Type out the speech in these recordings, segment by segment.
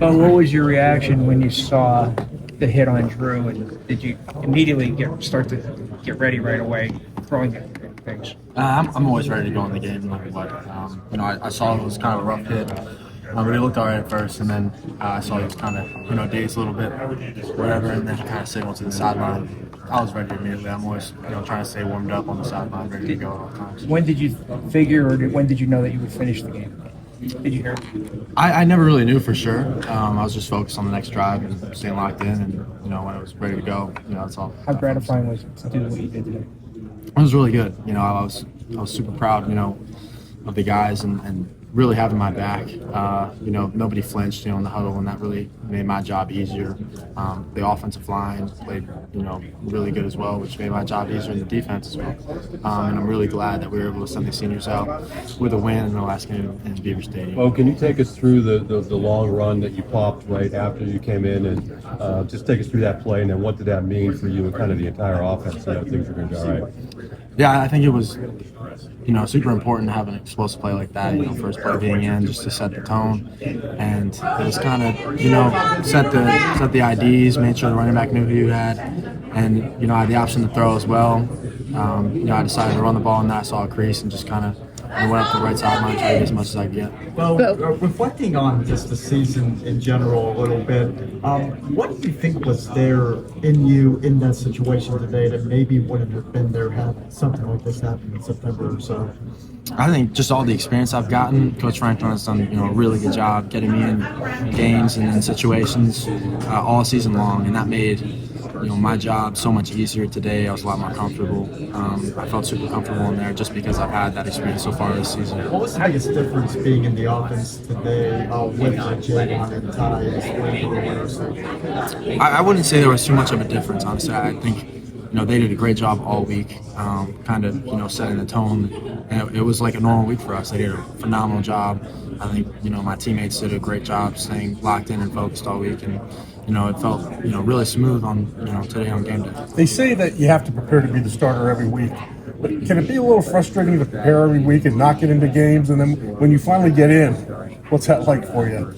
But what was your reaction when you saw the hit on Drew, and did you immediately start to get ready right away, throwing things? I'm always ready to go in the game, no matter what. I saw it was kind of a rough hit, but he looked all right at first, and then I saw he was kind of, dazed a little bit, whatever, and then he kind of signaled to the sideline. I was ready immediately. I'm always, trying to stay warmed up on the sideline, ready to go at all times. When did you figure, or when did you know that you would finish the game? Did you hear? I never really knew for sure. I was just focused on the next drive and staying locked in, and when I was ready to go, that's all. How gratifying was it to do what you did today? It was really good. I was super proud, of the guys and really having my back. Nobody flinched, in the huddle, and that really made my job easier. The offensive line played, really good as well, which made my job easier in the defense as well. And I'm really glad that we were able to send the seniors out with a win in the last game in Beaver Stadium. Well, can you take us through the long run that you popped right after you came in, and just take us through that play, and then what did that mean for you and kind of the entire offense? Things were going to be all right. Yeah, I think it was, super important to have an explosive play like that. First play being in, just to set the tone, and it was kind of, set the IDs, made sure the running back knew who you had, and I had the option to throw as well. I decided to run the ball, and I saw a crease and just kind of went up the right sideline, tried to get as much as I could get. Well, reflecting on just the season in general a little bit, what do you think was there in you in that situation today that maybe wouldn't have been there had something like this happened in September or so? I think just all the experience I've gotten. Coach Franklin has done a really good job getting me in games and in situations all season long, and that made my job so much easier today. I was a lot more comfortable. I felt super comfortable in there just because I've had that experience so far this season. What was the biggest difference being in the offense today with Jalen and Ty and I wouldn't say there was too much of a difference, honestly. I think they did a great job all week, setting the tone. And it was like a normal week for us. They did a phenomenal job. I think, my teammates did a great job staying locked in and focused all week. And, it felt, really smooth on, today on game day. They say that you have to prepare to be the starter every week. But can it be a little frustrating to prepare every week and not get into games? And then when you finally get in, what's that like for you?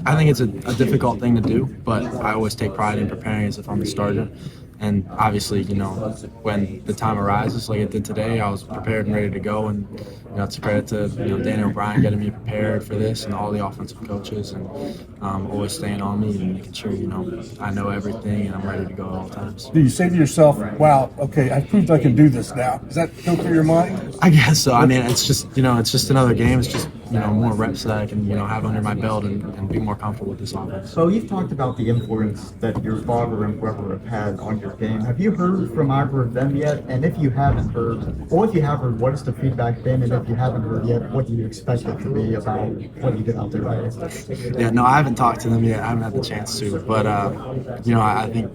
I think it's a difficult thing to do, but I always take pride in preparing as if I'm the starter. And obviously, when the time arises like it did today, I was prepared and ready to go. And, it's a credit to, Danny O'Brien getting me prepared for this and all the offensive coaches and always staying on me and making sure, I know everything and I'm ready to go at all times. Do you say to yourself, wow, okay, I proved I can do this now? Does that go through your mind? I guess so. I mean, it's just, it's just another game. It's just, more reps that I can, have under my belt and be more comfortable with this offense. So you've talked about the influence that your father and Weber have had on your game. Have you heard from either of them yet? And if you haven't heard, or if you have heard, what has the feedback been? And if you haven't heard yet, what do you expect it to be about what you did out there today? Yeah, no, I haven't talked to them yet. I haven't had the chance to. But, I think,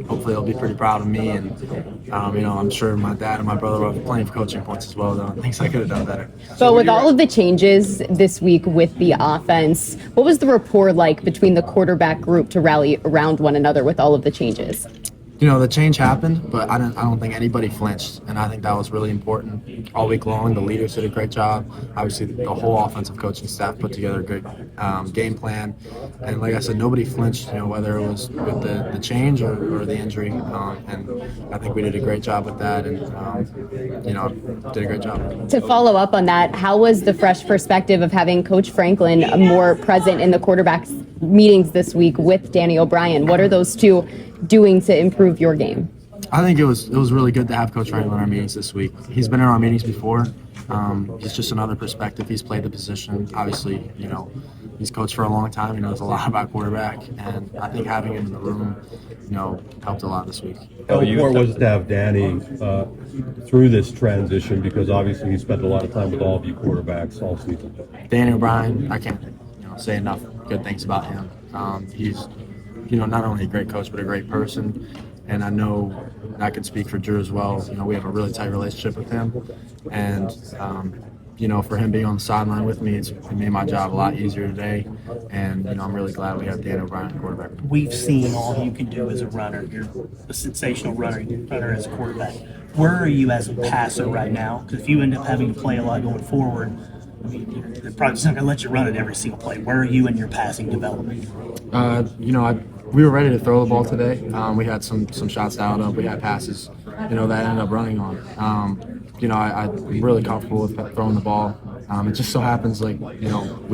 hopefully they'll be pretty proud of me. And, I'm sure my dad and my brother will have plenty of coaching points as well, though. Things I could have done better. But with all of the changes this week with the offense, what was the rapport like between the quarterback group to rally around one another with all of the changes? The change happened, but I don't think anybody flinched, and I think that was really important all week long. The leaders did a great job. Obviously, the whole offensive coaching staff put together a good game plan, and like I said, nobody flinched. Whether it was with the change or the injury, and I think we did a great job with that, and did a great job. To follow up on that, how was the fresh perspective of having Coach Franklin more present in the quarterbacks meetings this week with Danny O'Brien? What are those two doing to improve your game? I think it was really good to have Coach Franklin in our meetings this week. He's been in our meetings before. It's just another perspective. He's played the position. Obviously, he's coached for a long time. He knows a lot about quarterback, and I think having him in the room, helped a lot this week. How important was it to have Danny through this transition? Because obviously he spent a lot of time with all of you quarterbacks all season. Danny O'Brien, I can't say enough good things about him. He's not only a great coach, but a great person. And I know I can speak for Drew as well. We have a really tight relationship with him. And, for him being on the sideline with me, it made my job a lot easier today. And, I'm really glad we have Dan O'Brien at quarterback. We've seen all you can do as a runner. You're a sensational runner as a quarterback. Where are you as a passer right now? Because if you end up having to play a lot going forward, I mean, they're probably just not going to let you run it every single play. Where are you in your passing development? We were ready to throw the ball today. We had some shots dialed up. We had passes, that ended up running on. I'm really comfortable with throwing the ball. It just so happens we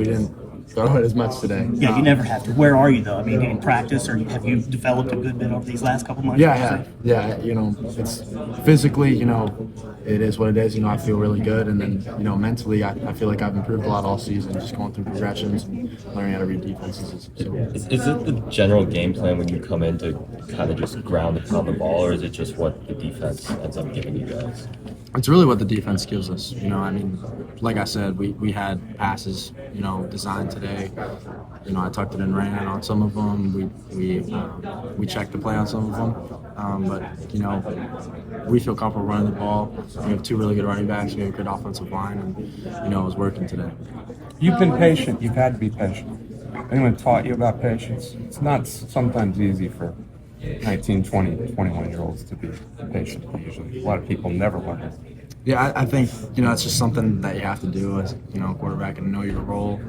didn't throw it as much today. Yeah, you never have to. Where are you though? I mean, in practice, or have you developed a good bit over these last couple months? Yeah, I have. Yeah, it's physically, it is what it is. I feel really good, and then mentally, I feel like I've improved a lot all season, just going through progressions and learning how to read defenses. So. Is it the general game plan when you come in to kind of just ground and pound the ball, or is it just what the defense ends up giving you guys? It's really what the defense gives us. Like I said, we had passes, designed today. I tucked it and ran it on some of them. We checked the play on some of them. But we feel comfortable running the ball. We have two really good running backs. We have a good offensive line, and it was working today. You've been patient. You've had to be patient. Anyone taught you about patience? It's not sometimes easy for 19, 20, 21-year-olds to be patient. Usually, a lot of people never learn. Yeah, I think it's just something that you have to do as a quarterback and know your role.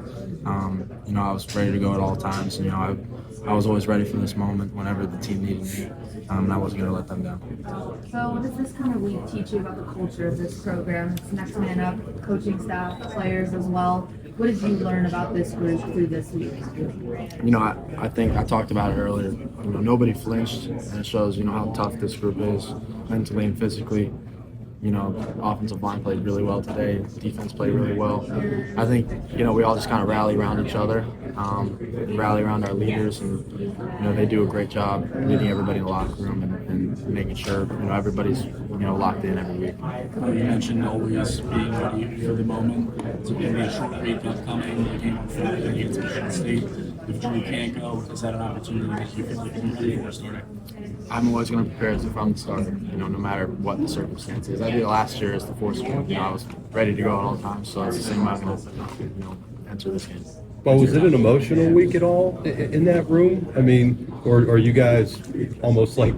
I was ready to go at all times. I was always ready for this moment whenever the team needed me, and I wasn't going to let them down. So, what does this kind of week teach you about the culture of this program? It's next man up, coaching staff, players as well. What did you learn about this group through this week? I think I talked about it earlier. Nobody flinched, and it shows how tough this group is mentally and physically. Offensive line played really well today. Defense played really well. I think, we all just kind of rally around each other, rally around our leaders, and, they do a great job leading everybody in the locker room and making sure, everybody's, locked in every week. You mentioned always being ready for the moment. It's going to be a short week upcoming. The game on Friday against Penn State. If Drew can't go, is that an opportunity that you feel like you're ready for starting? I'm always going to prepare as if I'm the starter, no matter what the circumstances. I did it last year as the fourth string. I was ready to go at all times, so it's the same way I'm going to, enter this game. But was it an emotional week at all in that room? I mean, or are you guys almost like,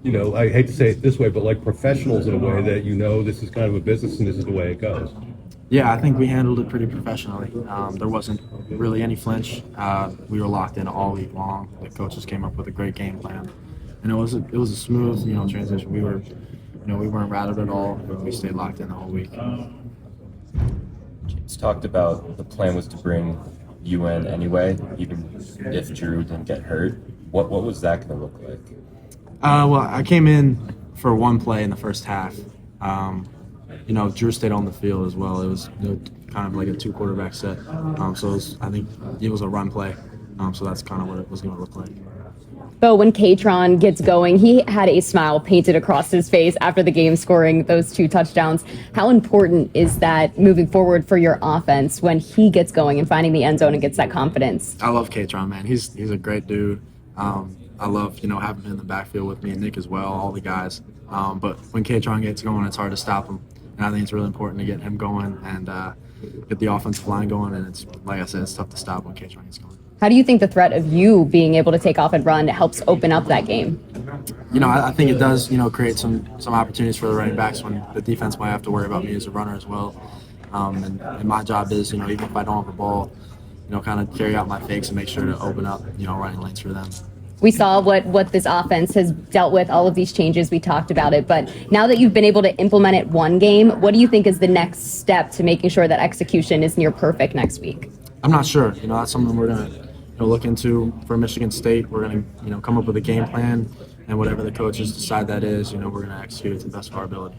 I hate to say it this way, but like professionals in a way that this is kind of a business and this is the way it goes? Yeah, I think we handled it pretty professionally. There wasn't really any flinch. We were locked in all week long. The coaches came up with a great game plan, and it was a smooth, transition. We weren't rattled at all. We stayed locked in the whole week. It's talked about the plan was to bring you in anyway, even if Drew didn't get hurt. What was that going to look like? Well, I came in for one play in the first half. Drew stayed on the field as well. It was kind of like a two quarterback set. I think it was a run play. So that's kind of what it was going to look like. Beau, when Katron gets going, he had a smile painted across his face after the game, scoring those 2 touchdowns. How important is that moving forward for your offense when he gets going and finding the end zone and gets that confidence? I love Katron, man. He's a great dude. I love, having him in the backfield with me and Nick as well, all the guys. But when Katron gets going, it's hard to stop him. And I think it's really important to get him going and get the offensive line going. And it's, like I said, it's tough to stop when Katron gets going. How do you think the threat of you being able to take off and run helps open up that game? I think it does, create some opportunities for the running backs when the defense might have to worry about me as a runner as well. And my job is, even if I don't have the ball, kind of carry out my fakes and make sure to open up, running lanes for them. We saw what this offense has dealt with, all of these changes, we talked about it, but now that you've been able to implement it one game, what do you think is the next step to making sure that execution is near perfect next week? I'm not sure. That's something we're going to look into for Michigan State. We're going to come up with a game plan, and whatever the coaches decide that is, we're going to execute it to the best of our ability.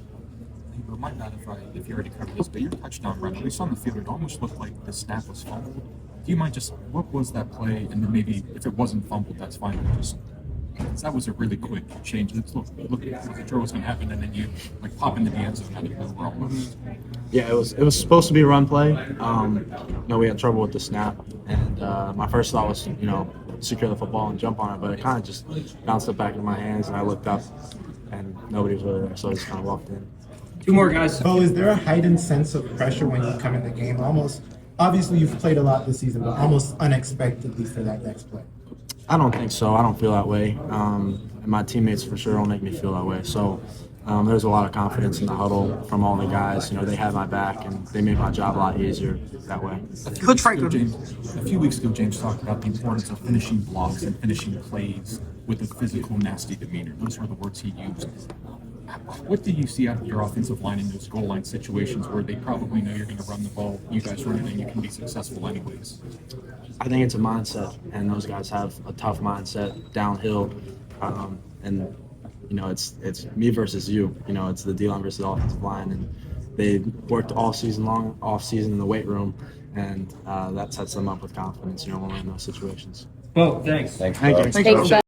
You might not if you already covered this, but your touchdown run, at least on the field, it almost looked like the snap was fumbled. Do you mind what was that play? And then maybe if it wasn't fumbled, that's fine. That was a really quick change. Look, the throw was going to happen, and then you pop into the end zone out of nowhere almost. Yeah, it was supposed to be a run play. We had trouble with the snap, and my first thought was secure the football and jump on it, but it kind of just bounced it back in my hands, and I looked up, and nobody was really there, so I just kind of walked in. 2 more guys. Oh, is there a heightened sense of pressure when you come in the game? Obviously, you've played a lot this season, but almost unexpectedly for that next play. I don't think so. I don't feel that way. And my teammates for sure don't make me feel that way. So, there's a lot of confidence in the huddle from all the guys. You know, they had my back and they made my job a lot easier that way. A few weeks ago, James talked about the importance of finishing blocks and finishing plays with a physical, nasty demeanor. Those were the words he used. What do you see out of your offensive line in those goal line situations where they probably know you're going to run the ball, you guys run it, and you can be successful anyways? I think it's a mindset, and those guys have a tough mindset downhill. And you know, it's me versus you. You know, it's the D-line versus the offensive line, and they worked all season long, off season in the weight room, and that sets them up with confidence. You know, when we're in those situations. Well, thanks. Thanks, Thank Beau. you. Thanks, Beau.